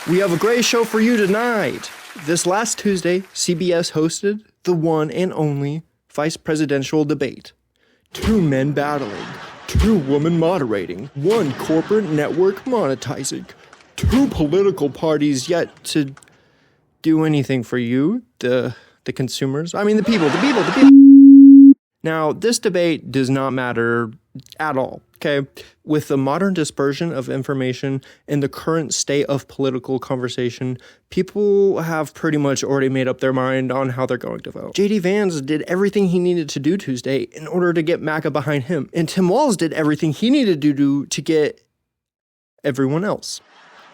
We have a great show for you tonight. This last Tuesday, CBS hosted the one and only vice presidential debate. 2 men battling, 2 women moderating, 1 corporate network monetizing, 2 political parties yet to do anything for you, the consumers. I mean, the people. Now, this debate does not matter at all, okay? With the modern dispersion of information and the current state of political conversation, people have pretty much already made up their mind on how they're going to vote. JD Vance did everything he needed to do Tuesday in order to get MAGA behind him. And Tim Walz did everything he needed to do to get everyone else.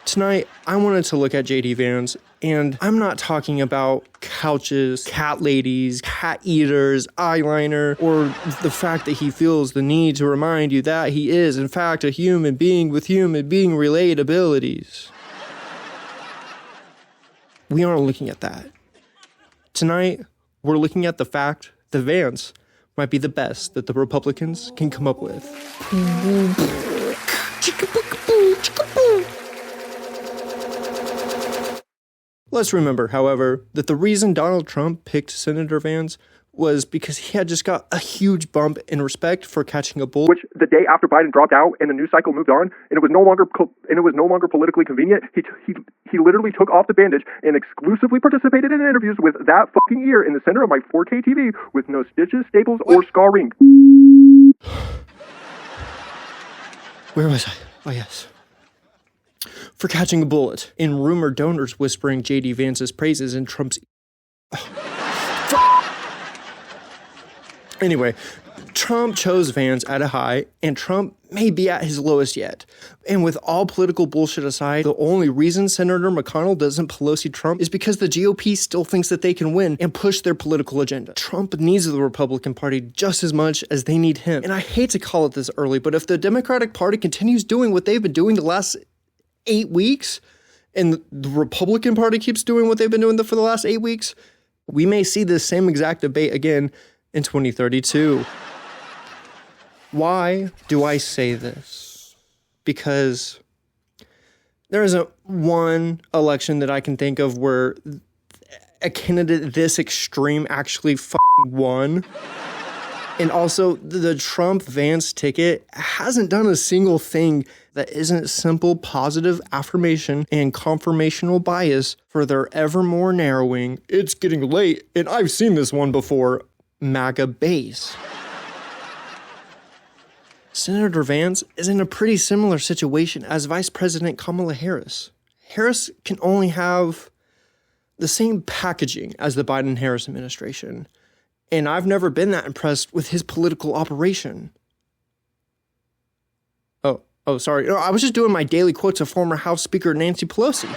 Tonight, I wanted to look at JD Vance, and I'm not talking about couches, cat ladies, cat eaters, eyeliner, or the fact that he feels the need to remind you that he is, in fact, a human being with human being related abilities. We aren't looking at that. Tonight, we're looking at the fact that Vance might be the best that the Republicans can come up with. Let's remember, however, that the reason Donald Trump picked Senator Vance was because he had just got a huge bump in respect for catching a bull. Which the day after Biden dropped out and the news cycle moved on, and it was no longer politically convenient. He literally took off the bandage and exclusively participated in interviews with that fucking ear in the center of my 4K TV with no stitches, staples, or scarring. Where was I? Oh, yes. For catching a bullet, and rumored donors whispering JD Vance's praises in Trump's... Anyway, Trump chose Vance at a high, and Trump may be at his lowest yet. And with all political bullshit aside, the only reason Senator McConnell doesn't Pelosi Trump is because the GOP still thinks that they can win and push their political agenda. Trump needs the Republican Party just as much as they need him. And I hate to call it this early, but if the Democratic Party continues doing what they've been doing the last 8 weeks, and the Republican Party keeps doing what they've been doing for the last 8 weeks, we may see this same exact debate again in 2032. Why do I say this? Because there isn't one election that I can think of where a candidate this extreme actually won. And also, the Trump-Vance ticket hasn't done a single thing that isn't simple positive affirmation and confirmational bias for their ever more narrowing, it's getting late and I've seen this one before, MAGA base. Senator Vance is in a pretty similar situation as Vice President Kamala Harris. Harris can only have the same packaging as the Biden-Harris administration. And I've never been that impressed with his political operation. Oh, sorry. No, I was just doing my daily quotes of former House Speaker Nancy Pelosi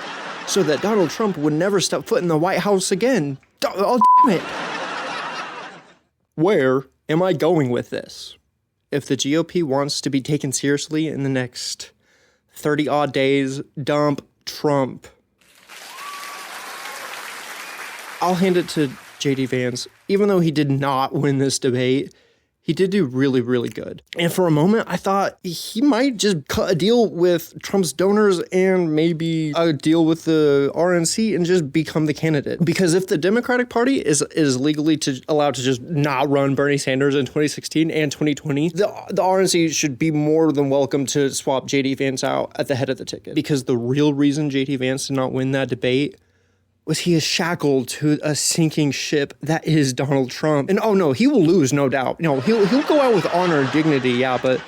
so that Donald Trump would never step foot in the White House again. Oh, damn it. Where am I going with this? If the GOP wants to be taken seriously in the next 30-odd days, dump Trump. I'll hand it to JD Vance. Even though he did not win this debate, he did do really, really good. And for a moment, I thought he might just cut a deal with Trump's donors and maybe a deal with the RNC and just become the candidate. Because if the Democratic Party is legally allowed to just not run Bernie Sanders in 2016 and 2020, the RNC should be more than welcome to swap JD Vance out at the head of the ticket. Because the real reason JD Vance did not win that debate was he is shackled to a sinking ship that is Donald Trump. And oh no, he will lose, no doubt. No, he'll go out with honor and dignity, yeah, but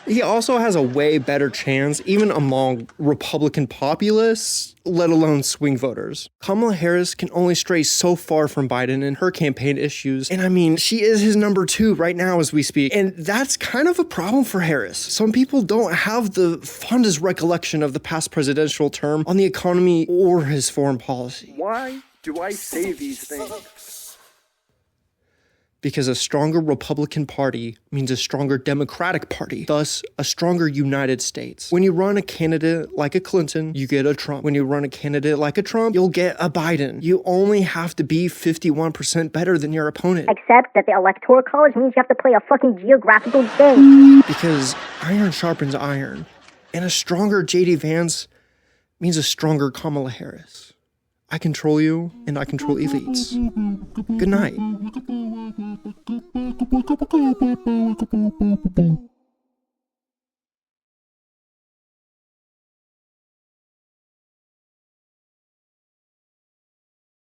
he also has a way better chance, even among Republican populists, let alone swing voters. Kamala Harris can only stray so far from Biden in her campaign issues. And I mean, she is his number 2 right now as we speak. And that's kind of a problem for Harris. Some people don't have the fondest recollection of the past presidential term on the economy or his foreign policy. Why do I say these things? Because a stronger Republican Party means a stronger Democratic Party, thus a stronger United States. When you run a candidate like a Clinton, you get a Trump. When you run a candidate like a Trump, you'll get a Biden. You only have to be 51% better than your opponent. Except that the Electoral College means you have to play a fucking geographical game. Because iron sharpens iron. And a stronger JD Vance means a stronger Kamala Harris. I control you, and I control elites. Good night.